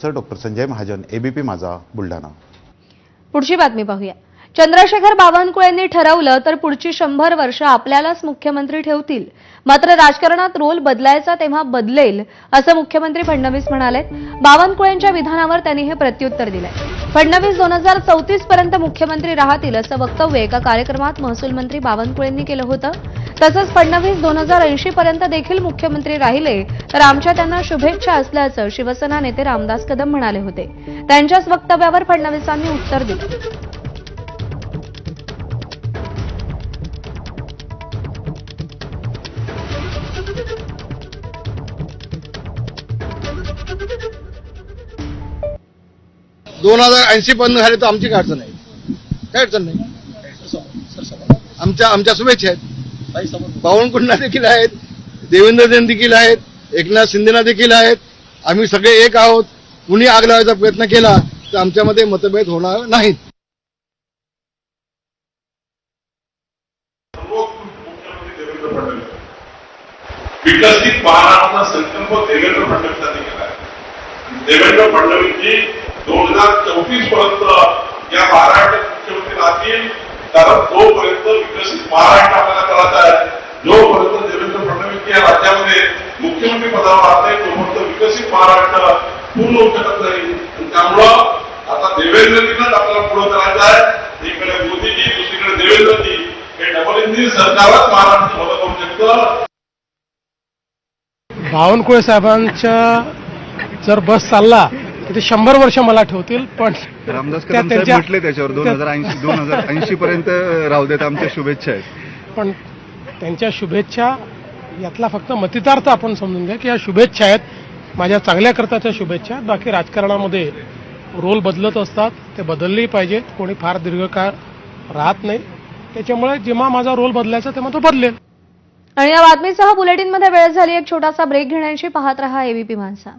Sir doctor Sanjay Mahajan, ABP माझा, बुलढाणा। पुढची बातमी पाहूया। चंद्रशेखर बावनकुळेंनी ठरवलं तर पुढची 100 वर्ष आपल्यालाच मुख्यमंत्री ठेवतील, मात्र राजकारणात रोल बदलायचा तेव्हा बदलेल, असं मुख्यमंत्री फडणवीस म्हणाले। बावनकुळेंच्या विधानावर त्यांनी हे प्रत्युत्तर दिलंय। फडणवीस 2034 पर्यंत मुख्यमंत्री राहतील असं वक्तव्य एका कार्यक्रमात महसूल मंत्री बावनकुळेंनी केलं होतं। तसंच फडणवीस 2080 पर्यंत देखील मुख्यमंत्री राहिले तर आमच्या त्यांना शुभेच्छा असल्याचं शिवसेना नेते रामदास कदम म्हणाले होते। त्यांच्याच वक्तव्यावर फडणवीसांनी उत्तर दिलं। दोन 2080 पर्यंत झाले तर आमची काय अडचण नाही, काय अडचण नाही। आमच्या शुभेच्छा आहेत। बावनकुळेंना देखील आहेत, देवेंद्र देखील आहेत, एकनाथ शिंदेना देखील आहेत। आम्ही सगळे एक आहोत। कुणी आग लावायचा प्रयत्न केला तर आमच्यामध्ये मतभेद होणार नाहीत। विकसित महाराष्ट्राचा संकल्प देवेंद्र फडणवीसांनी केला आहे। देवेंद्र फडणवीसजी 2034 पर्यंत या महाराष्ट्रात मुख्यमंत्री राहतील, कारण तोपर्यंत विकसित महाराष्ट्र आपल्याला करायचा आहे। जोपर्यंत देवेंद्र फडणवीस या राज्यामध्ये मुख्यमंत्री पदावर राहते तोपर्यंत विकसित महाराष्ट्र पूर्ण होऊ शकत नाही। त्यामुळं आता देवेंद्रजींनाच आपल्याला पुढे करायचं आहे। इकडे मोदीजी, दुसरीकडे देवेंद्रजी, हे डबल इंजिन सरकारच महाराष्ट्र मदत करू शकतं। बावनकुळे साहेबांच्या जर बस चालला तर ते 100 वर्ष मला ठेवतील, पण रामदास कदम साहेब म्हटले त्याच्यावर 2080 पर्यंत राहू देत, आमच्या शुभेच्छा आहेत। पण त्यांच्या शुभेच्छा यातला फक्त मतितार्थ आपण समजून घ्या की या शुभेच्छा आहेत, माझ्या चांगल्या करताच्या शुभेच्छा आहेत। बाकी राजकारणामध्ये रोल बदलत असतात, ते बदललेही पाहिजेत। कोणी फार दीर्घकाळ राहत नाही, त्याच्यामुळे जेव्हा माझा रोल बदलायचा तेव्हा तो बदलेल। आणि या बातमीसह बुलेटिनमध्ये वेळ झाली एक छोटासा ब्रेक घेण्याची। पाहत रहा एबीपी माझा।